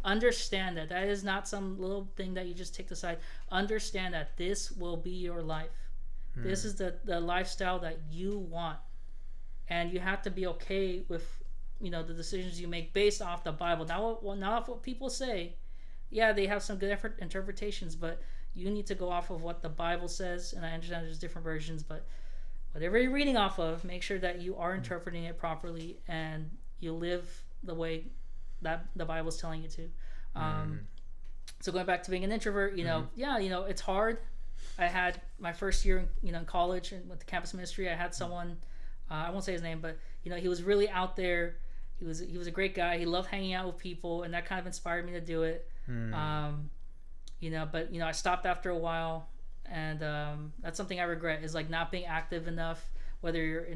Understand that is not some little thing that you just take aside. Understand that this will be your life. This is the lifestyle that you want, and you have to be okay with the decisions you make based off the Bible, not off what people say. Yeah, they have some good interpretations, but you need to go off of what the Bible says. And I understand there's different versions, but whatever you're reading off of, make sure that you are interpreting it properly and you live the way that the Bible's telling you to. So going back to being an introvert, it's hard. I had my first year in college and with the campus ministry, I had someone, I won't say his name, but he was really out there. He was a great guy. He loved hanging out with people, and that kind of inspired me to do it. But I stopped after a while, and that's something I regret, is like not being active enough. Whether you're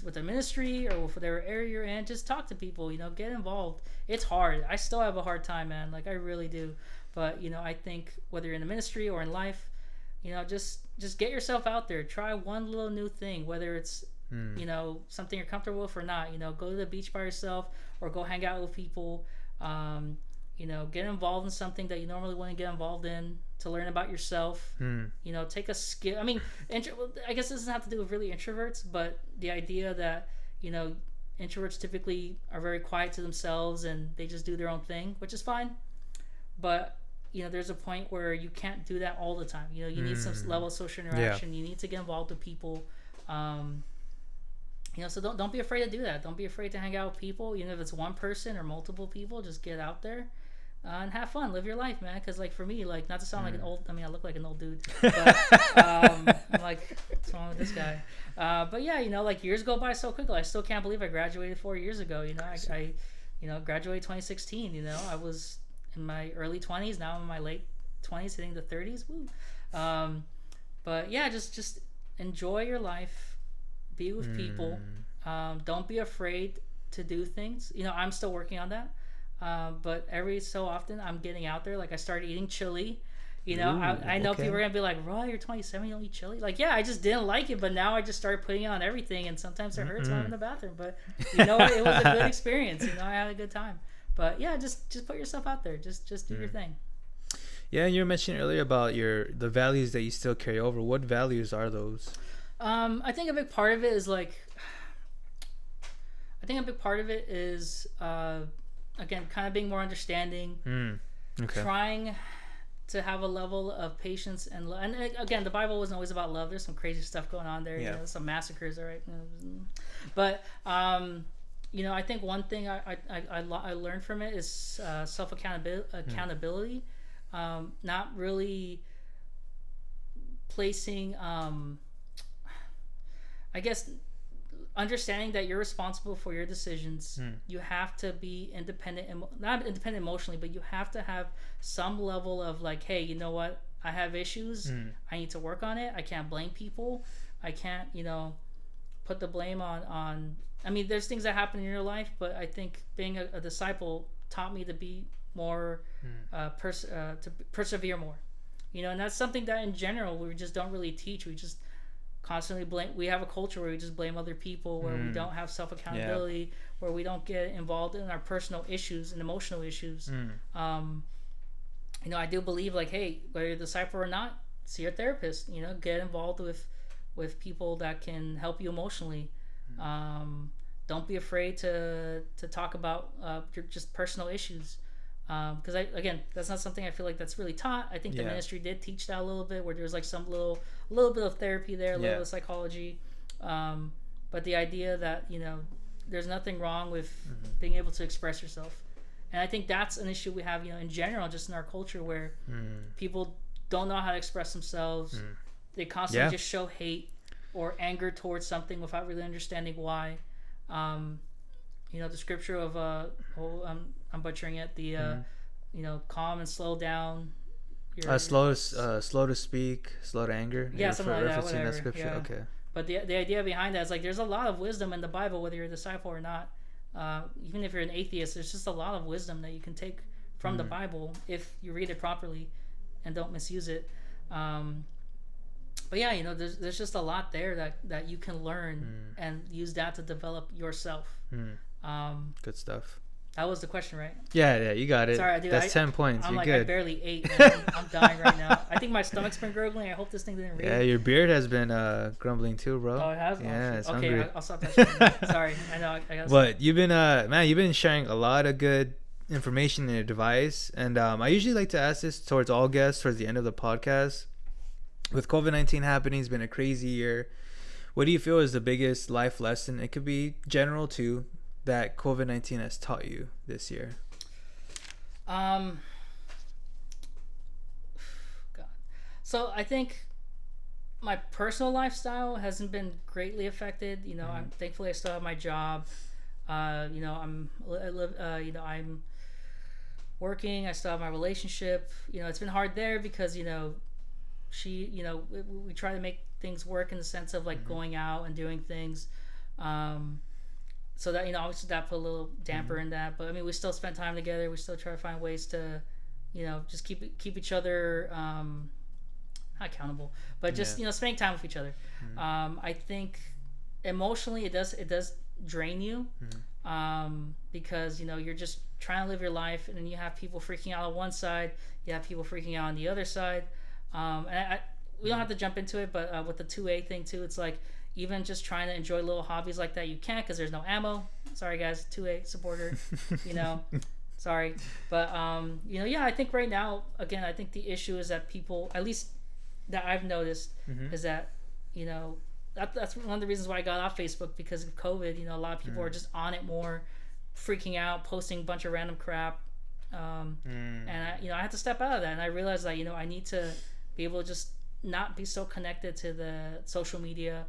with a ministry or whatever area you're in, just talk to people. Get involved. It's hard. I still have a hard time, man. Like I really do. But I think whether you're in the ministry or in life, just get yourself out there. Try one little new thing, whether it's something you're comfortable with or not. Go to the beach by yourself or go hang out with people. Get involved in something that you normally wouldn't get involved in to learn about yourself. Take a skill. I mean, I guess this doesn't have to do with really introverts, but the idea that introverts typically are very quiet to themselves and they just do their own thing, which is fine. But there's a point where you can't do that all the time. You need some level of social interaction. You need to get involved with people. So don't be afraid to do that. Don't be afraid to hang out with people, even if it's one person or multiple people. Just get out there and have fun, live your life, man. Because like for me, like not to sound like an old, I look like an old dude, but I'm like, what's wrong with this guy? But yeah, like years go by so quickly. I still can't believe I graduated 4 years ago. I graduated 2016. I was in my early 20s. Now I'm in my late 20s, hitting the 30s. Woo. But yeah, just enjoy your life. Be with people. Don't be afraid to do things. I'm still working on that. But every so often I'm getting out there. Like I started eating chili. I know people are going to be like, Raw, you're 27, you don't eat chili? Like, yeah, I just didn't like it, but now I just started putting it on everything, and sometimes it hurts when I'm in the bathroom. But, it was a good experience. I had a good time. But, yeah, just put yourself out there. Just do your thing. Yeah, and you were mentioning earlier about the values that you still carry over. What values are those? I think a big part of it is again, kind of being more understanding, trying to have a level of patience and love. And again, the Bible wasn't always about love. There's some crazy stuff going on there. Some massacres, all right. But I think one thing I learned from it is self accountability. Not really placing, I guess, understanding that you're responsible for your decisions. You have to be independent, not independent emotionally, but you have to have some level of like, hey, you know what? I have issues. I need to work on it. I can't blame people. I can't, put the blame on. I mean, there's things that happen in your life, but I think being a disciple taught me to be more, to persevere more. And that's something that in general we just don't really teach. We just constantly blame. We have a culture where we just blame other people, where we don't have self accountability, where we don't get involved in our personal issues and emotional issues. I do believe like, hey, whether you're a disciple or not, see your therapist. Get involved with people that can help you emotionally. Don't be afraid to talk about your just personal issues. Because again, that's not something I feel like that's really taught. I think the ministry did teach that a little bit, where there's like some little bit of therapy there, a little bit of psychology. But the idea that there's nothing wrong with being able to express yourself, and I think that's an issue we have, in general, just in our culture, where people don't know how to express themselves. They constantly just show hate or anger towards something without really understanding why. The scripture of I'm butchering it. The calm and slow down. Slow to speak, slow to anger. Yeah, something like that. Whatever. That scripture. Yeah. Okay. But the idea behind that is like there's a lot of wisdom in the Bible, whether you're a disciple or not. Even if you're an atheist, there's just a lot of wisdom that you can take from the Bible if you read it properly and don't misuse it. But yeah, there's just a lot there that you can learn and use that to develop yourself. Good stuff. That was the question, right? Yeah, you got it. Sorry, dude. That's 10 points. I'm You're like, good. I barely ate, man. I'm dying right now. I think my stomach's been gurgling. I hope this thing didn't read. Yeah, your beard has been grumbling too, bro. Oh, it has? Yeah, it's okay, hungry. I'll stop that shit. Sorry, I know. I got. But you've been sharing a lot of good information and advice, and I usually like to ask this towards all guests towards the end of the podcast. With COVID-19 happening, it's been a crazy year. What do you feel is the biggest life lesson? It could be general too, that COVID-19 has taught you this year. God. So I think my personal lifestyle hasn't been greatly affected. I'm thankfully I still have my job. I'm working. I still have my relationship. It's been hard there because she, we try to make things work in the sense of like going out and doing things. So that, obviously that put a little damper in that, but I mean, we still spend time together. We still try to find ways to, just keep each other, not accountable, but just, spending time with each other. I think emotionally it does drain you, because, you're just trying to live your life, and then you have people freaking out on one side, you have people freaking out on the other side. And we don't have to jump into it, but with the 2A thing too, it's like, even just trying to enjoy little hobbies like that, you can't because there's no ammo. Sorry guys, 2A supporter, sorry. But I think right now, again, I think the issue is that people, at least that I've noticed, is that that's one of the reasons why I got off Facebook, because of COVID. A lot of people are just on it more, freaking out, posting a bunch of random crap, and I had to step out of that, and I realized that I need to be able to just not be so connected to the social media.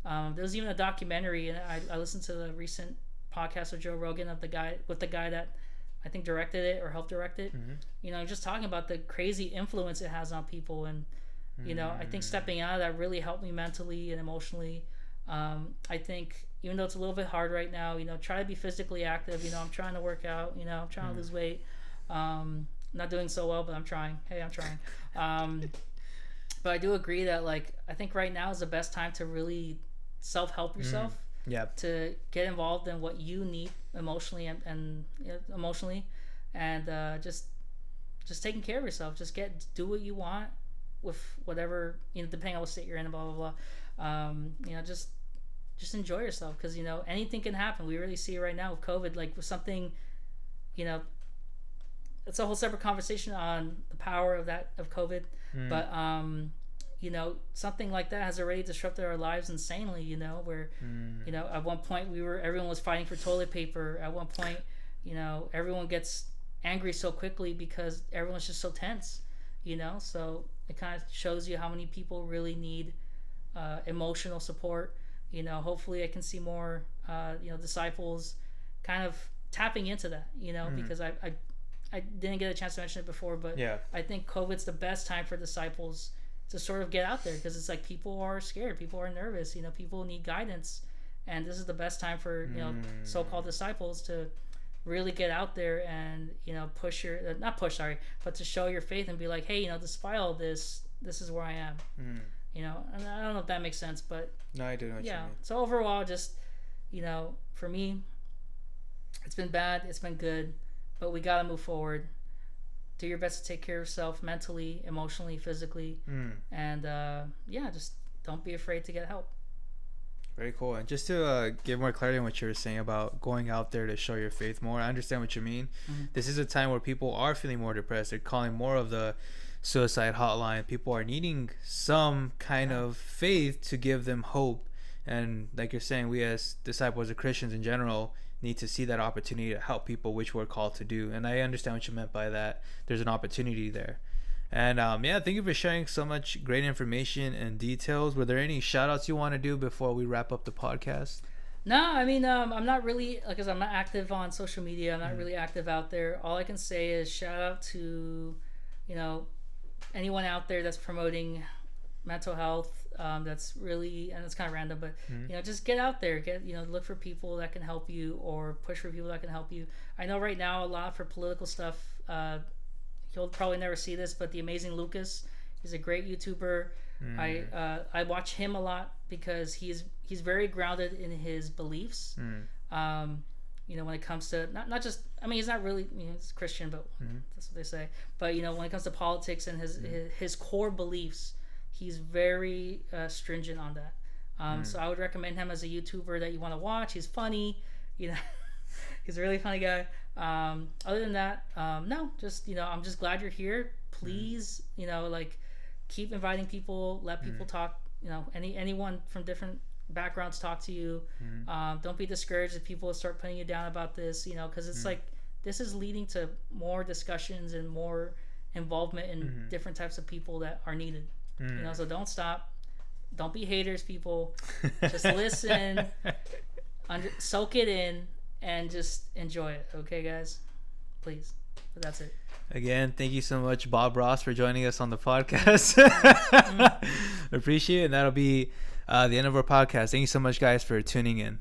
There was even a documentary, and I listened to the recent podcast with Joe Rogan of the guy that I think directed it or helped direct it. Just talking about the crazy influence it has on people, and I think stepping out of that really helped me mentally and emotionally. I think even though it's a little bit hard right now, try to be physically active. I'm trying to work out. I'm trying to lose weight. Not doing so well, but I'm trying. Hey, I'm trying. But I do agree that I think right now is the best time to really self-help yourself. To get involved in what you need emotionally and emotionally, and just taking care of yourself. Just do what you want with whatever, depending on what state you're in, and blah blah blah. Just enjoy yourself, because anything can happen. We really see it right now with COVID, with something, it's a whole separate conversation on the power of COVID. But something like that has already disrupted our lives insanely, where, at one point everyone was fighting for toilet paper. At one point, everyone gets angry so quickly because everyone's just so tense, so it kind of shows you how many people really need emotional support. Hopefully I can see more, disciples kind of tapping into that, because I didn't get a chance to mention it before, but I think COVID's the best time for disciples to sort of get out there, because it's like people are scared, people are nervous, people need guidance, and this is the best time for so-called disciples to really get out there and push your not push sorry but to show your faith and be like, hey, despite all this is where I am. And I don't know if that makes sense, but no, I do know what you mean. So overall, just for me, it's been bad, it's been good, but we gotta move forward. Do your best to take care of yourself mentally, emotionally, physically, and just don't be afraid to get help. Very cool. And just to give more clarity on what you were saying about going out there to show your faith more, I understand what you mean. This is a time where people are feeling more depressed. They're calling more of the suicide hotline. People are needing some kind of faith to give them hope. And like you're saying, we as disciples of Christians in general need to see that opportunity to help people, which we're called to do. And I understand what you meant by that. There's an opportunity there. And thank you for sharing so much great information and details. Were there any shout outs you want to do before we wrap up the podcast? No, I mean, I'm not really, because I'm not active on social media. I'm not really active out there. All I can say is shout out to, anyone out there that's promoting mental health. That's really, and it's kind of random, but just get out there, look for people that can help you, or push for people that can help you. I know right now a lot for political stuff. You'll probably never see this, but the Amazing Lucas, he's a great YouTuber. I watch him a lot because he's very grounded in his beliefs. When it comes to not just, I mean, he's not really, he's Christian, but that's what they say. But when it comes to politics and his core beliefs, he's very stringent on that. So I would recommend him as a YouTuber that you want to watch. He's funny, he's a really funny guy. Other than that, no, just I'm just glad you're here. Please, keep inviting people, let people talk. Anyone from different backgrounds talk to you. Don't be discouraged if people start putting you down about this, because it's like this is leading to more discussions and more involvement in different types of people that are needed. So don't stop, don't be haters, people. Just listen, soak it in, and just enjoy it. Okay, guys, please. But that's it. Again, thank you so much, Bob Ross, for joining us on the podcast. Appreciate it. And that'll be the end of our podcast. Thank you so much, guys, for tuning in.